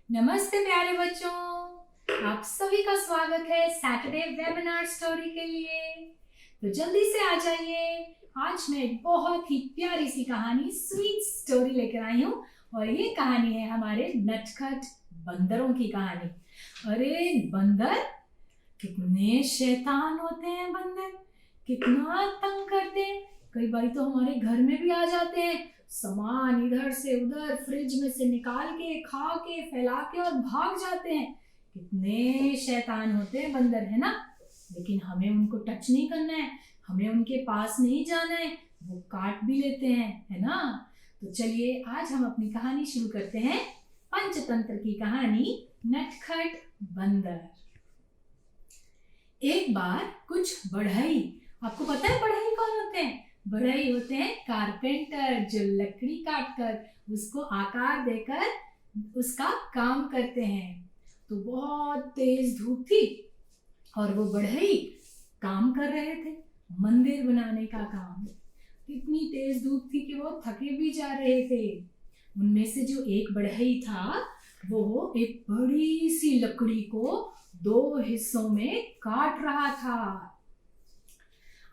नमस्ते प्यारे बच्चों, आप सभी का स्वागत है सैटरडे वेबिनार स्टोरी के लिए। तो जल्दी से आ जाइए। आज मैं एक बहुत ही प्यारी सी कहानी, स्वीट स्टोरी लेकर आई हूँ और ये कहानी है हमारे नटखट बंदरों की कहानी। अरे बंदर कितने शैतान होते हैं, बंदर कितना तंग करते हैं। कई बार तो हमारे घर में भी आ जाते हैं, सामान इधर से उधर फ्रिज में से निकाल के खा के फैला के और भाग जाते हैं। कितने शैतान होते हैं बंदर, है ना। लेकिन हमें उनको टच नहीं करना है, हमें उनके पास नहीं जाना है, वो काट भी लेते हैं, है ना। तो चलिए आज हम अपनी कहानी शुरू करते हैं। पंचतंत्र की कहानी, नटखट बंदर। एक बार कुछ बढ़ई, आपको पता है बढ़ई कौन होते हैं? बढ़ई होते हैं कारपेंटर, जो लकड़ी काटकर उसको आकार देकर उसका काम करते हैं। तो बहुत तेज धूप थी और वो बढ़ई काम कर रहे थे, मंदिर बनाने का काम। इतनी तेज धूप थी कि वो थके भी जा रहे थे। उनमें से जो एक बढ़ई था, वो एक बड़ी सी लकड़ी को 2 हिस्सों में काट रहा था।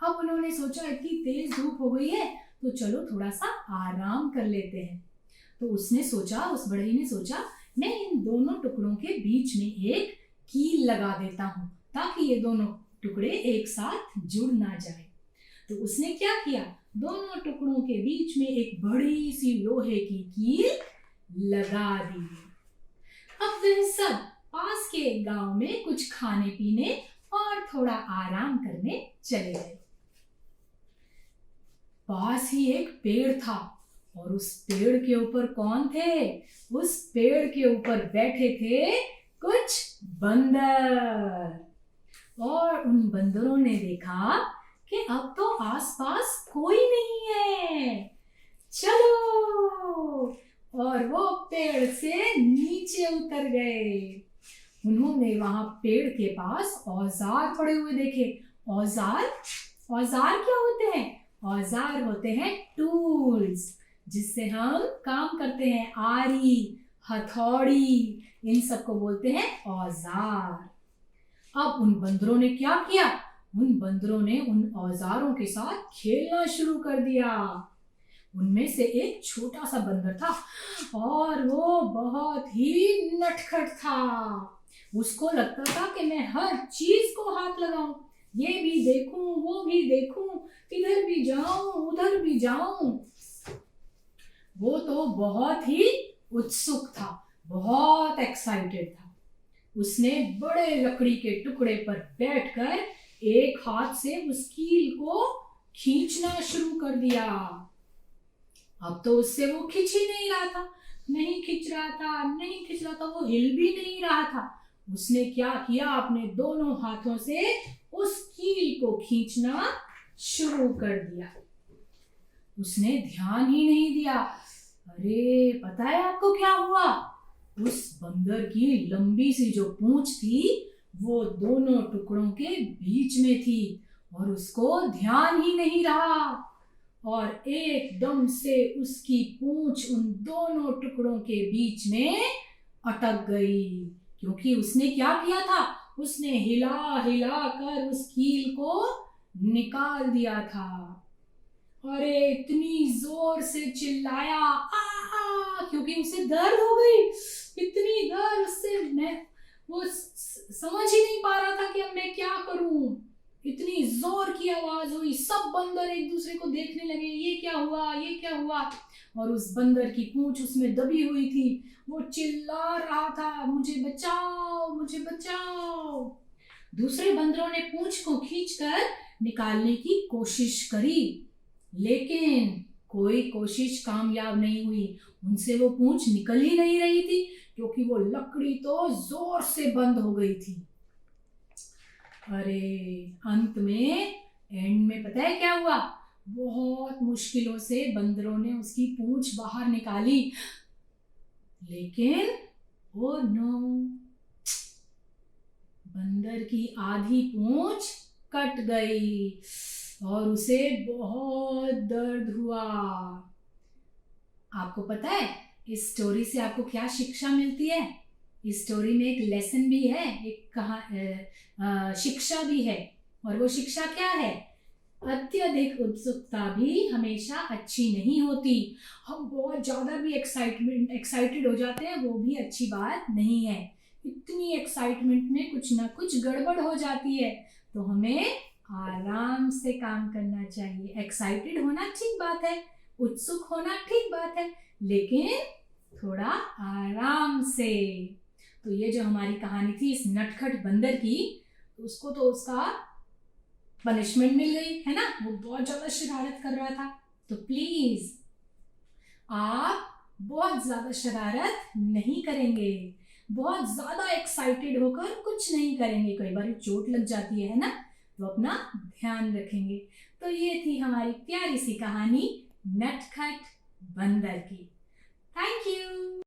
अब उन्होंने सोचा इतनी तेज धूप हो गई है तो चलो थोड़ा सा आराम कर लेते हैं। तो उस बढ़ई ने सोचा मैं इन दोनों टुकड़ों के बीच में एक कील लगा देता हूँ ताकि ये दोनों टुकड़े एक साथ जुड़ ना जाए। तो उसने क्या किया, दोनों टुकड़ों के बीच में एक बड़ी सी लोहे की कील लगा दी। अब वह सब पास के एक गांव में कुछ खाने पीने और थोड़ा आराम करने चले गए। पास ही एक पेड़ था और उस पेड़ के ऊपर कौन थे? उस पेड़ के ऊपर बैठे थे कुछ बंदर। और उन बंदरों ने देखा कि अब तो आसपास कोई नहीं है, चलो। और वो पेड़ से नीचे उतर गए। उन्होंने वहां पेड़ के पास औजार पड़े हुए देखे। औजार औजार क्या होते हैं? औजार होते हैं टूल्स, जिससे हम काम करते हैं। आरी, हथौड़ी, इन सबको बोलते हैं औजार। अब उन बंदरों ने क्या किया, उन बंदरों ने उन औजारों के साथ खेलना शुरू कर दिया। उनमें से एक छोटा सा बंदर था और वो बहुत ही नटखट था। उसको लगता था कि मैं हर चीज को हाथ लगाऊं, ये भी देखूं, वो भी देखूं, इधर भी जाऊं, उधर भी जाऊं। वो तो बहुत ही उत्सुक था, बहुत एक्साइटेड था। उसने बड़े लकड़ी के टुकड़े पर बैठकर एक हाथ से उस कील को खींचना शुरू कर दिया। अब तो उससे वो खींच ही नहीं रहा था, नहीं खींच रहा था, नहीं खींच रहा था, वो हिल भी नहीं रहा था। उसने क्या किया, अपने दोनों हाथों से उस कील को खींचना शुरू कर दिया। उसने ध्यान ही नहीं दिया। अरे पता है आपको क्या हुआ? उस बंदर की लंबी सी जो पूंछ थी वो दोनों टुकड़ों के बीच में थी और उसको ध्यान ही नहीं रहा। और एकदम से उसकी पूंछ उन दोनों टुकड़ों के बीच में अटक गई, क्योंकि उसने क्या किया था, उसने हिला हिला कर उस कील को निकाल दिया था। अरे इतनी जोर से चिल्लाया क्योंकि उसे दर्द हो गई। इतनी दर्द उससे वो समझ ही नहीं पा रहा था कि अब मैं क्या करूं। इतनी जोर की आवाज हुई, सब बंदर एक दूसरे को देखने लगे, ये क्या हुआ, ये क्या हुआ। और उस बंदर की पूंछ उसमें दबी हुई थी, वो चिल्ला रहा था, मुझे बचाओ, मुझे बचाओ। दूसरे बंदरों ने पूंछ को खींचकर निकालने की कोशिश करी, लेकिन कोई कोशिश कामयाब नहीं हुई। उनसे वो पूंछ निकल ही नहीं रही थी, क्योंकि वो लकड़ी तो जोर से बंद हो गई थी। अरे अंत में, एंड में पता है क्या हुआ? बहुत मुश्किलों से बंदरों ने उसकी पूंछ बाहर निकाली, लेकिन ओ नो, बंदर की आधी पूंछ कट गई और उसे बहुत दर्द हुआ। आपको पता है इस स्टोरी से आपको क्या शिक्षा मिलती है? इस स्टोरी में एक लेसन भी है, एक शिक्षा भी है। और वो शिक्षा क्या है? अत्यधिक उत्सुकता भी हमेशा अच्छी नहीं होती। हम बहुत ज़्यादा भी एक्साइटेड हो जाते हैं, वो भी अच्छी बात नहीं है। इतनी एक्साइटमेंट में कुछ ना कुछ गड़बड़ हो जाती है, तो हमें आराम से काम करना चाहिए। एक्साइटेड होना ठीक बात है, उत्सुक होना ठीक बात है, लेकिन थोड़ा आराम से। तो ये जो हमारी कहानी थी इस नटखट बंदर की, उसको तो उसका पनिशमेंट मिल गई है ना, वो बहुत ज्यादा शरारत कर रहा था। तो प्लीज आप बहुत ज्यादा शरारत नहीं करेंगे, बहुत ज्यादा एक्साइटेड होकर कुछ नहीं करेंगे, कई बार चोट लग जाती है ना, तो अपना ध्यान रखेंगे। तो ये थी हमारी प्यारी सी कहानी नटखट बंदर की। Thank you.